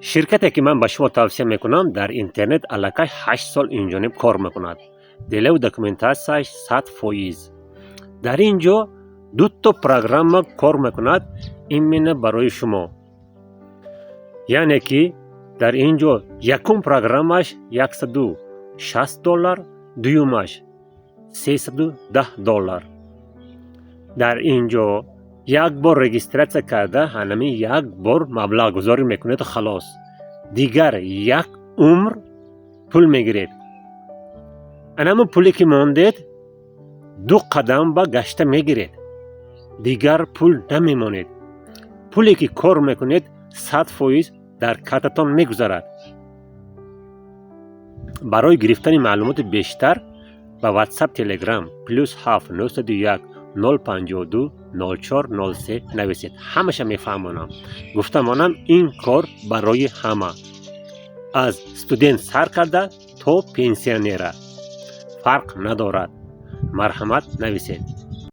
شرکتی که من به شما توصیه میکنم در اینترنت علاقه 8 سال اینجانب کار میکند. دلیل و دکومنتاسیش 100%. در اینجا 2 تا پروگرام کار میکند. این مینه برای شما. یعنی که در اینجا یکم پروگرامش $160، دویمش $310. در اینجا یک بار رجیستراسیون کرده همین یک بار مبلغ گذاری میکنید و خلاص. دیگر یک عمر پول میگیرید. همون پولی که موندید 2 قدم با گشته میگیرید. دیگر پول نمیمونید. پولی که کار میکنید 100% در کارتتان میگذرد. برای گرفتن معلومات بیشتر با واتساپ تلگرام +7 901 052 0403 نویسید. همشه میفهمونم. گفتمانم این کار برای همه. از استودنت سر کرده تا پنسیونر فرق ندارد. مرحمت نویسید.